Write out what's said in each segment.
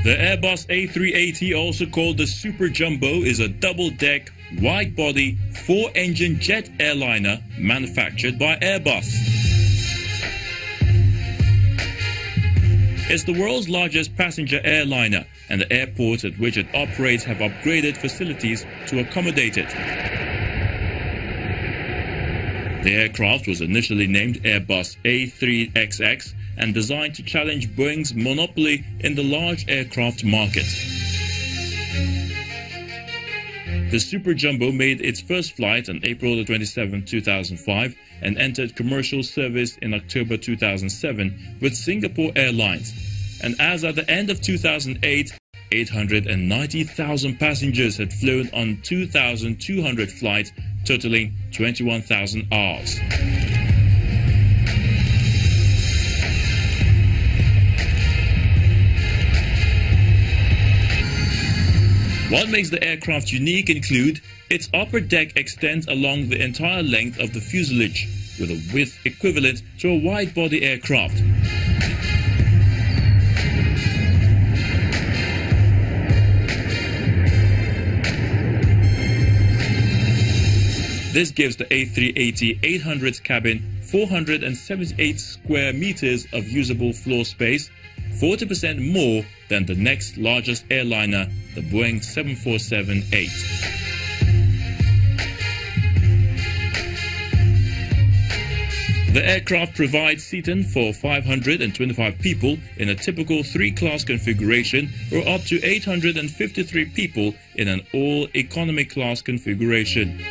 The Airbus A380, also called the Super Jumbo, is a double-deck, wide-body, four-engine jet airliner manufactured by Airbus. It's the world's largest passenger airliner, and the airports at which it operates have upgraded facilities to accommodate it. The aircraft was initially named Airbus A3XX and designed to challenge Boeing's monopoly in the large aircraft market. The Super Jumbo made its first flight on April 27, 2005 and entered commercial service in October 2007 with Singapore Airlines. And as at the end of 2008, 890,000 passengers had flown on 2,200 flights, totaling 21,000 hours. What makes the aircraft unique include its upper deck extends along the entire length of the fuselage, with a width equivalent to a wide-body aircraft. This gives the A380-800's cabin 478 square meters of usable floor space, 40% more than the next largest airliner, the Boeing 747-8. The aircraft provides seating for 525 people in a typical three-class configuration, or up to 853 people in an all-economy class configuration.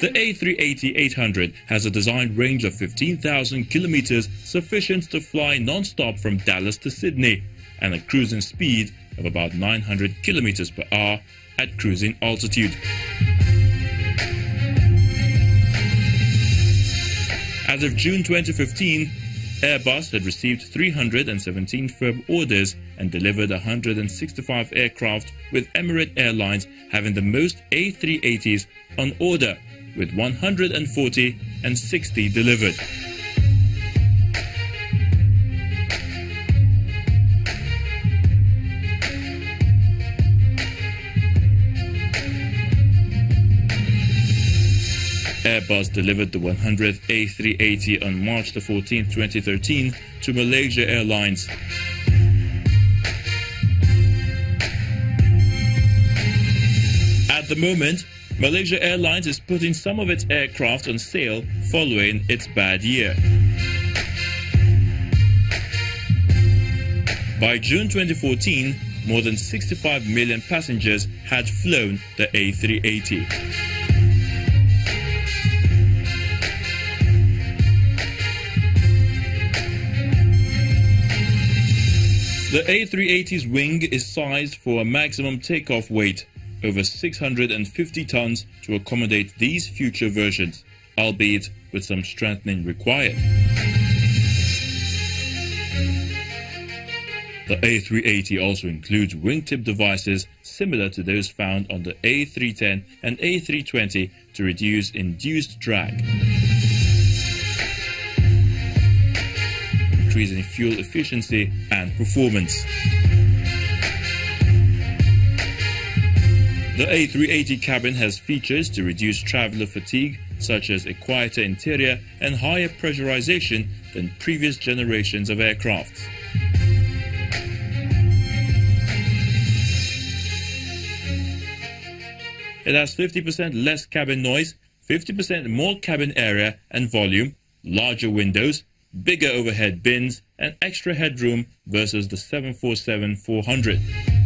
The A380-800 has a design range of 15,000 kilometers, sufficient to fly non-stop from Dallas to Sydney, and a cruising speed of about 900 kilometers per hour at cruising altitude. As of June 2015, Airbus had received 317 firm orders and delivered 165 aircraft, with Emirates Airlines having the most A380s on order, with 140 and 60 delivered. Airbus delivered the 100th A380 on March 14, 2013 to Malaysia Airlines. At the moment, Malaysia Airlines is putting some of its aircraft on sale following its bad year. By June 2014, more than 65 million passengers had flown the A380. The A380's wing is sized for a maximum takeoff weight over 650 tons to accommodate these future versions, albeit with some strengthening required. The A380 also includes wingtip devices similar to those found on the A310 and A320 to reduce induced drag, increasing fuel efficiency and performance. The A380 cabin has features to reduce traveler fatigue, such as a quieter interior and higher pressurization than previous generations of aircraft. It has 50% less cabin noise, 50% more cabin area and volume, larger windows, bigger overhead bins, and extra headroom versus the 747-400.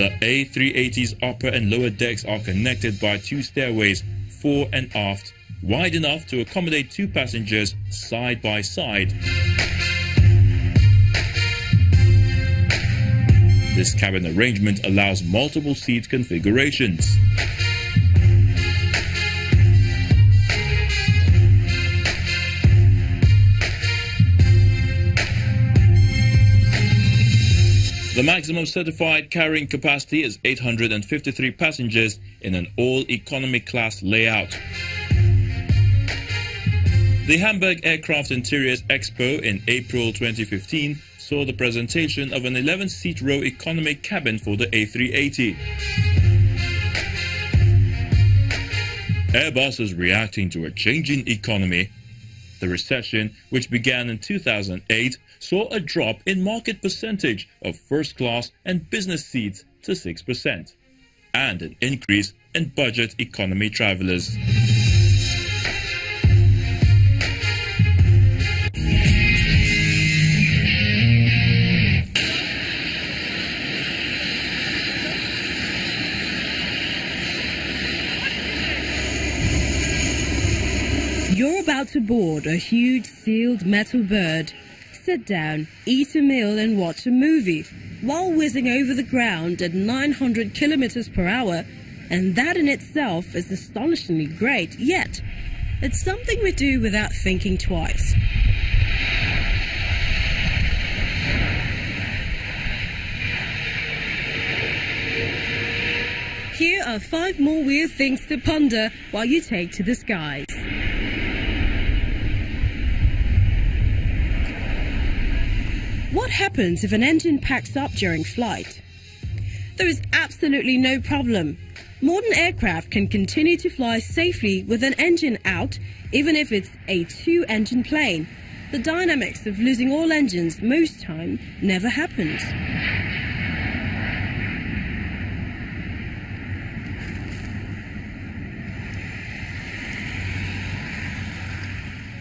The A380's upper and lower decks are connected by two stairways, fore and aft, wide enough to accommodate two passengers side by side. This cabin arrangement allows multiple seat configurations. The maximum certified carrying capacity is 853 passengers in an all-economy class layout. The Hamburg Aircraft Interiors Expo in April 2015 saw the presentation of an 11-seat row economy cabin for the A380. Airbus is reacting to a changing economy. The recession, which began in 2008, saw a drop in market percentage of first-class and business seats to 6%, and an increase in budget economy travelers. You're about to board a huge sealed metal bird. Sit down, eat a meal and watch a movie while whizzing over the ground at 900 kilometers per hour, and that in itself is astonishingly great, yet it's something we do without thinking twice. Here are 5 more weird things to ponder while you take to the skies. What happens if an engine packs up during flight? There is absolutely no problem. Modern aircraft can continue to fly safely with an engine out, even if it's a 2-engine plane. The dynamics of losing all engines most time never happens.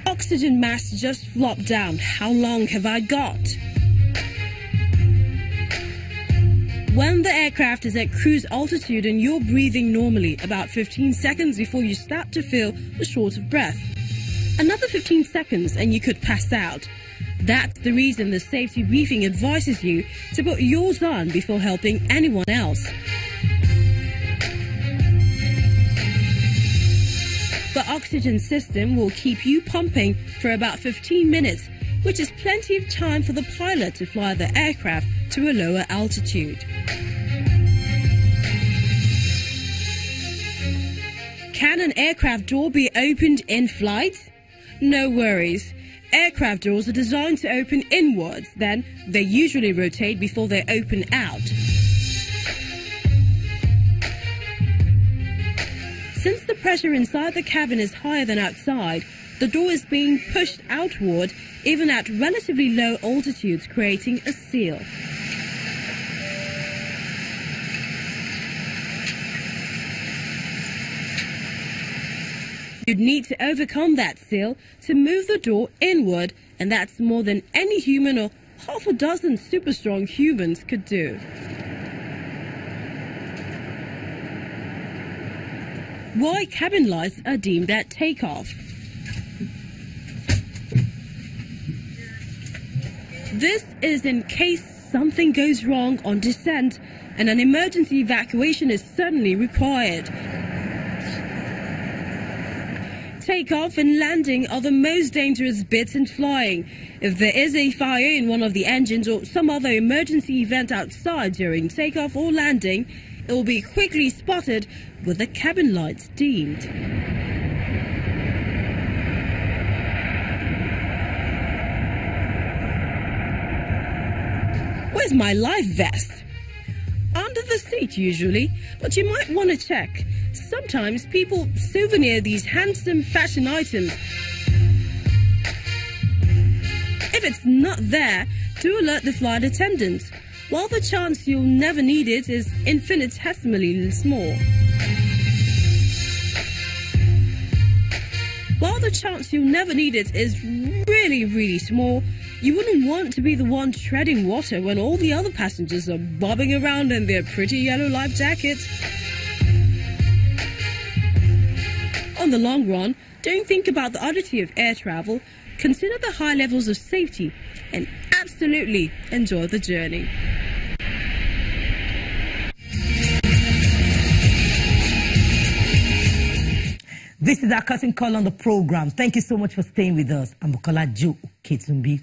Oxygen mask just flopped down. How long have I got? When the aircraft is at cruise altitude and you're breathing normally, about 15 seconds before you start to feel short of breath. Another 15 seconds and you could pass out. That's the reason the safety briefing advises you to put yours on before helping anyone else. The oxygen system will keep you pumping for about 15 minutes, which is plenty of time for the pilot to fly the aircraft to a lower altitude. Can an aircraft door be opened in flight? No worries. Aircraft doors are designed to open inwards, then they usually rotate before they open out. Since the pressure inside the cabin is higher than outside, the door is being pushed outward even at relatively low altitudes, creating a seal. You'd need to overcome that seal to move the door inward, and that's more than any human or half a dozen super strong humans could do. Why cabin lights are deemed at takeoff. This is in case something goes wrong on descent and an emergency evacuation is suddenly required. Takeoff and landing are the most dangerous bits in flying. If there is a fire in one of the engines or some other emergency event outside during takeoff or landing, it will be quickly spotted with the cabin lights dimmed. Where's my life vest? Under the seat usually, but you might want to check. Sometimes people souvenir these handsome fashion items. If it's not there, do alert the flight attendant. While the chance you'll never need it is infinitesimally small. While the chance you'll never need it is really small, you wouldn't want to be the one treading water when all the other passengers are bobbing around in their pretty yellow life jackets. On the long run, don't think about the oddity of air travel, consider the high levels of safety, and absolutely enjoy the journey. This is our curtain call on the program. Thank you so much for staying with us. I'm Bukola Jo Ketumbi.